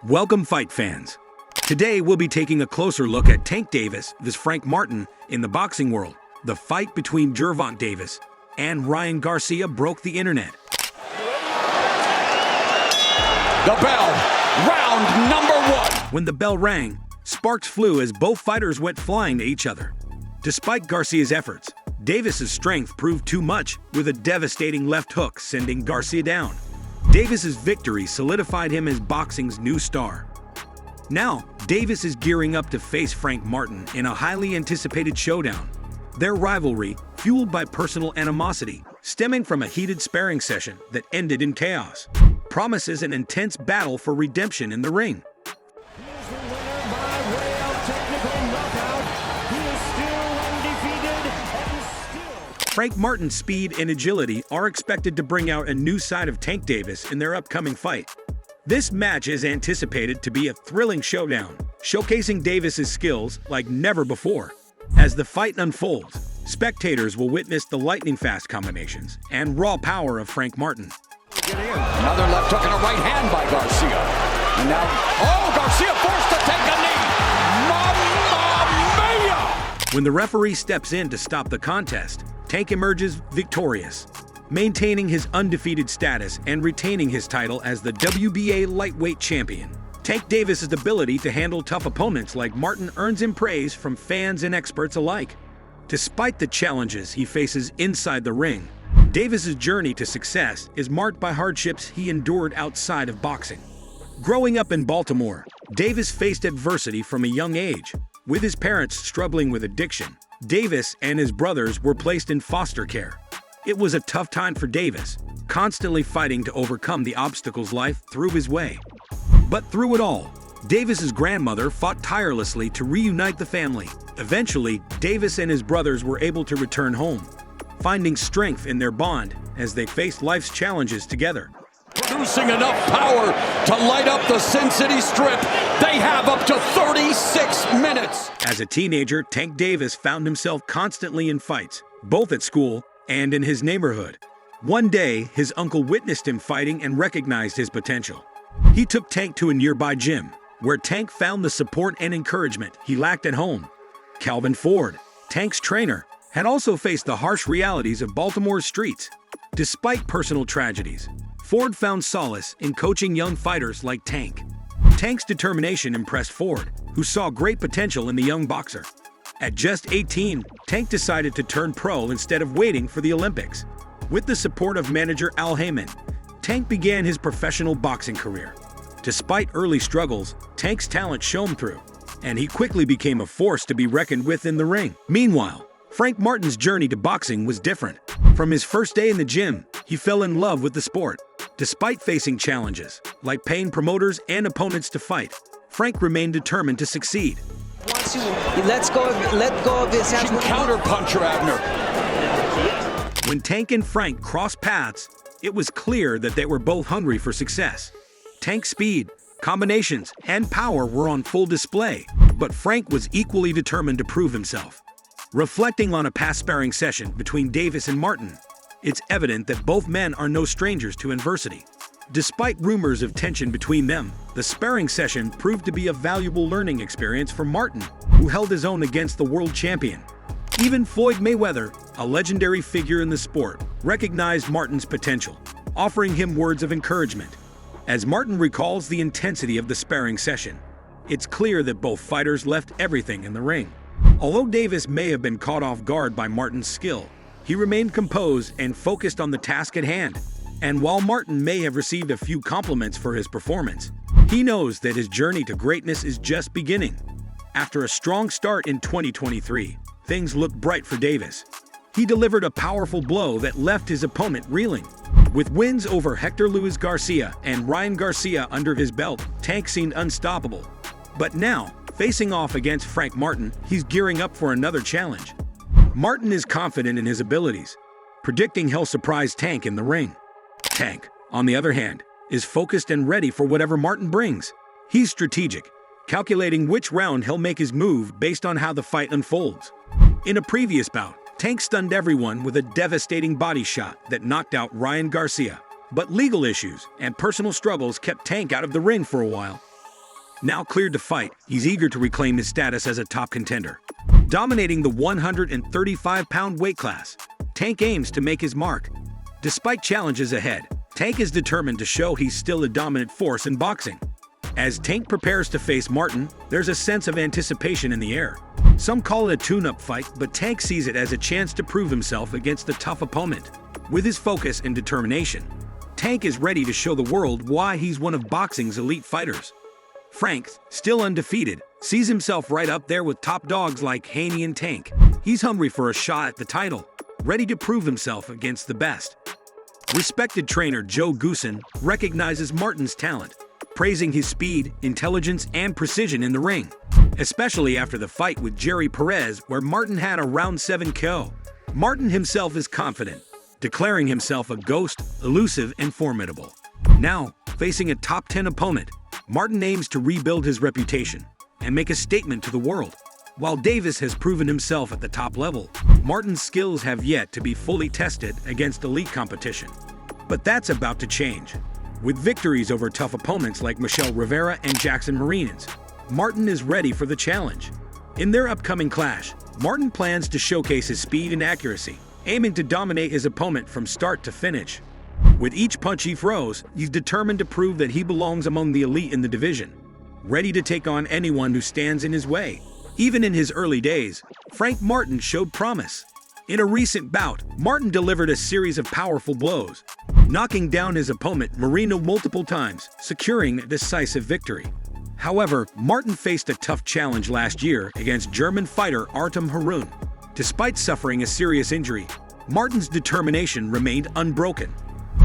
Welcome, fight fans. Today we'll be taking a closer look at Tank Davis vs. Frank Martin in the boxing world. The fight between Gervonta Davis and Ryan Garcia broke the internet. The bell, round number one. When the bell rang, sparks flew as both fighters went flying to each other. Despite Garcia's efforts, Davis's strength proved too much, with a devastating left hook sending Garcia down. Davis's victory solidified him as boxing's new star. Now, Davis is gearing up to face Frank Martin in a highly anticipated showdown. Their rivalry, fueled by personal animosity, stemming from a heated sparring session that ended in chaos, promises an intense battle for redemption in the ring. He's the winner by way of technical knockout. He is still undefeated and still... Frank Martin's speed and agility are expected to bring out a new side of Tank Davis in their upcoming fight. This match is anticipated to be a thrilling showdown, showcasing Davis's skills like never before. As the fight unfolds, spectators will witness the lightning-fast combinations and raw power of Frank Martin. Another left hook and a right hand by Garcia. And now, Garcia forced to take a knee. Mamma mia! When the referee steps in to stop the contest, Tank emerges victorious, maintaining his undefeated status and retaining his title as the WBA lightweight champion. Tank Davis's ability to handle tough opponents like Martin earns him praise from fans and experts alike. Despite the challenges he faces inside the ring, Davis's journey to success is marked by hardships he endured outside of boxing. Growing up in Baltimore, Davis faced adversity from a young age. With his parents struggling with addiction, Davis and his brothers were placed in foster care. It was a tough time for Davis, constantly fighting to overcome the obstacles life threw his way. But through it all, Davis's grandmother fought tirelessly to reunite the family. Eventually, Davis and his brothers were able to return home, finding strength in their bond as they faced life's challenges together. Producing enough power to light up the Sin City Strip. They have up to 36 minutes. As a teenager, Tank Davis found himself constantly in fights, both at school and in his neighborhood. One day, his uncle witnessed him fighting and recognized his potential. He took Tank to a nearby gym, where Tank found the support and encouragement he lacked at home. Calvin Ford, Tank's trainer, had also faced the harsh realities of Baltimore's streets. Despite personal tragedies, Ford found solace in coaching young fighters like Tank. Tank's determination impressed Ford, who saw great potential in the young boxer. At just 18, Tank decided to turn pro instead of waiting for the Olympics. With the support of manager Al Heyman, Tank began his professional boxing career. Despite early struggles, Tank's talent shone through, and he quickly became a force to be reckoned with in the ring. Meanwhile, Frank Martin's journey to boxing was different. From his first day in the gym, he fell in love with the sport. Despite facing challenges, like paying promoters and opponents to fight, Frank remained determined to succeed. Once he let go of his hands. Counter-puncher, Abner. When Tank and Frank crossed paths, it was clear that they were both hungry for success. Tank's speed, combinations, and power were on full display, but Frank was equally determined to prove himself. Reflecting on a past sparring session between Davis and Martin, it's evident that both men are no strangers to adversity. Despite rumors of tension between them, the sparring session proved to be a valuable learning experience for Martin, who held his own against the world champion. Even Floyd Mayweather, a legendary figure in the sport, recognized Martin's potential, offering him words of encouragement. As Martin recalls the intensity of the sparring session, it's clear that both fighters left everything in the ring. Although Davis may have been caught off guard by Martin's skill, he remained composed and focused on the task at hand. And while Martin may have received a few compliments for his performance, he knows that his journey to greatness is just beginning. After a strong start in 2023, things looked bright for Davis. He delivered a powerful blow that left his opponent reeling. With wins over Hector Luis Garcia and Ryan Garcia under his belt, Tank seemed unstoppable. But now, facing off against Frank Martin, he's gearing up for another challenge. Martin is confident in his abilities, predicting he'll surprise Tank in the ring. Tank, on the other hand, is focused and ready for whatever Martin brings. He's strategic, calculating which round he'll make his move based on how the fight unfolds. In a previous bout, Tank stunned everyone with a devastating body shot that knocked out Ryan Garcia. But legal issues and personal struggles kept Tank out of the ring for a while. Now cleared to fight, he's eager to reclaim his status as a top contender. Dominating the 135-pound weight class, Tank aims to make his mark. Despite challenges ahead, Tank is determined to show he's still a dominant force in boxing. As Tank prepares to face Martin, there's a sense of anticipation in the air. Some call it a tune-up fight, but Tank sees it as a chance to prove himself against a tough opponent. With his focus and determination, Tank is ready to show the world why he's one of boxing's elite fighters. Frank, still undefeated, sees himself right up there with top dogs like Haney and Tank. He's hungry for a shot at the title, ready to prove himself against the best. Respected trainer Joe Goosen recognizes Martin's talent, praising his speed, intelligence, and precision in the ring, especially after the fight with Jerry Perez where Martin had a round 7 KO. Martin himself is confident, declaring himself a ghost, elusive, and formidable. Now, facing a top 10 opponent, Martin aims to rebuild his reputation and make a statement to the world. While Davis has proven himself at the top level, Martin's skills have yet to be fully tested against elite competition. But that's about to change. With victories over tough opponents like Michel Rivera and Jackson Marinas, Martin is ready for the challenge. In their upcoming clash, Martin plans to showcase his speed and accuracy, aiming to dominate his opponent from start to finish. With each punch he throws, he's determined to prove that he belongs among the elite in the division, ready to take on anyone who stands in his way. Even in his early days, Frank Martin showed promise. In a recent bout, Martin delivered a series of powerful blows, knocking down his opponent Marino multiple times, securing a decisive victory. However, Martin faced a tough challenge last year against German fighter Artem Harun. Despite suffering a serious injury, Martin's determination remained unbroken.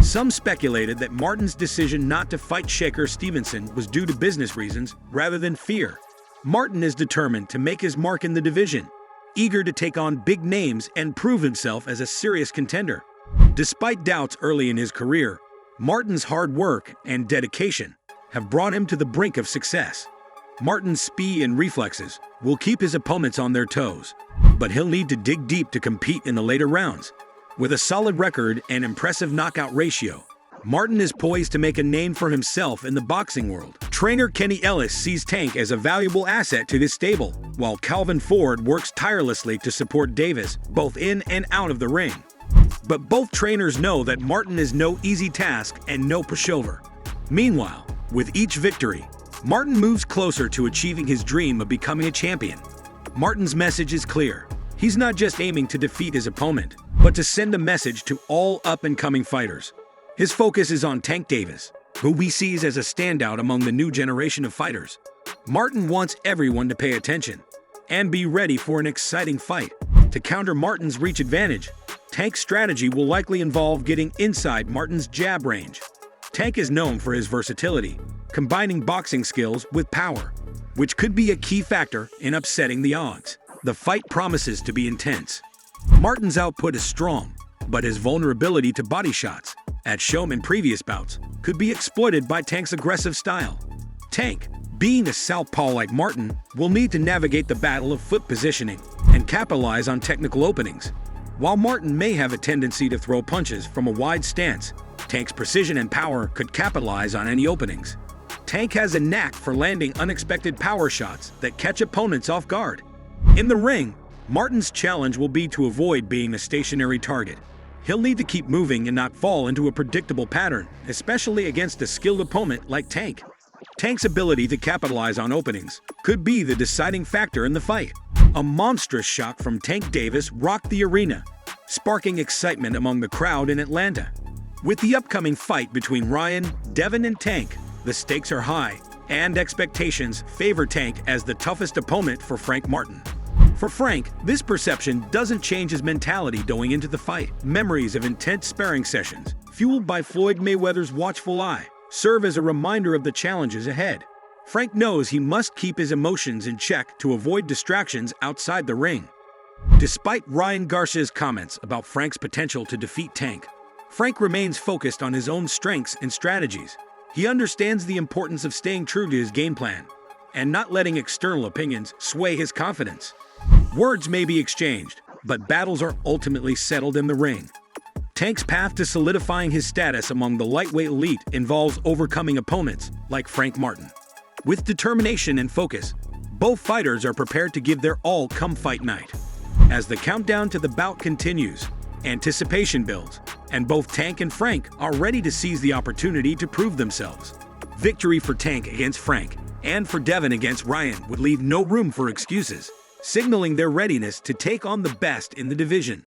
Some speculated that Martin's decision not to fight Shaker Stevenson was due to business reasons rather than fear. Martin is determined to make his mark in the division, eager to take on big names and prove himself as a serious contender. Despite doubts early in his career, Martin's hard work and dedication have brought him to the brink of success. Martin's speed and reflexes will keep his opponents on their toes, but he'll need to dig deep to compete in the later rounds. With a solid record and impressive knockout ratio, Martin is poised to make a name for himself in the boxing world. Trainer Kenny Ellis sees Tank as a valuable asset to this stable, while Calvin Ford works tirelessly to support Davis, both in and out of the ring. But both trainers know that Martin is no easy task and no pushover. Meanwhile, with each victory, Martin moves closer to achieving his dream of becoming a champion. Martin's message is clear. He's not just aiming to defeat his opponent, but to send a message to all up-and-coming fighters. His focus is on Tank Davis, who he sees as a standout among the new generation of fighters. Martin wants everyone to pay attention and be ready for an exciting fight. To counter Martin's reach advantage, Tank's strategy will likely involve getting inside Martin's jab range. Tank is known for his versatility, combining boxing skills with power, which could be a key factor in upsetting the odds. The fight promises to be intense. Martin's output is strong, but his vulnerability to body shots, as shown in previous bouts, could be exploited by Tank's aggressive style. Tank, being a southpaw like Martin, will need to navigate the battle of foot positioning and capitalize on technical openings. While Martin may have a tendency to throw punches from a wide stance, Tank's precision and power could capitalize on any openings. Tank has a knack for landing unexpected power shots that catch opponents off guard. In the ring, Martin's challenge will be to avoid being a stationary target. He'll need to keep moving and not fall into a predictable pattern, especially against a skilled opponent like Tank. Tank's ability to capitalize on openings could be the deciding factor in the fight. A monstrous shot from Tank Davis rocked the arena, sparking excitement among the crowd in Atlanta. With the upcoming fight between Ryan, Devin, and Tank, the stakes are high, and expectations favor Tank as the toughest opponent for Frank Martin. For Frank, this perception doesn't change his mentality going into the fight. Memories of intense sparring sessions, fueled by Floyd Mayweather's watchful eye, serve as a reminder of the challenges ahead. Frank knows he must keep his emotions in check to avoid distractions outside the ring. Despite Ryan Garcia's comments about Frank's potential to defeat Tank, Frank remains focused on his own strengths and strategies. He understands the importance of staying true to his game plan and not letting external opinions sway his confidence. Words may be exchanged, but battles are ultimately settled in the ring. Tank's path to solidifying his status among the lightweight elite involves overcoming opponents like Frank Martin. With determination and focus, both fighters are prepared to give their all come fight night. As the countdown to the bout continues, anticipation builds, and both Tank and Frank are ready to seize the opportunity to prove themselves. Victory for Tank against Frank and for Devin against Ryan would leave no room for excuses, signaling their readiness to take on the best in the division.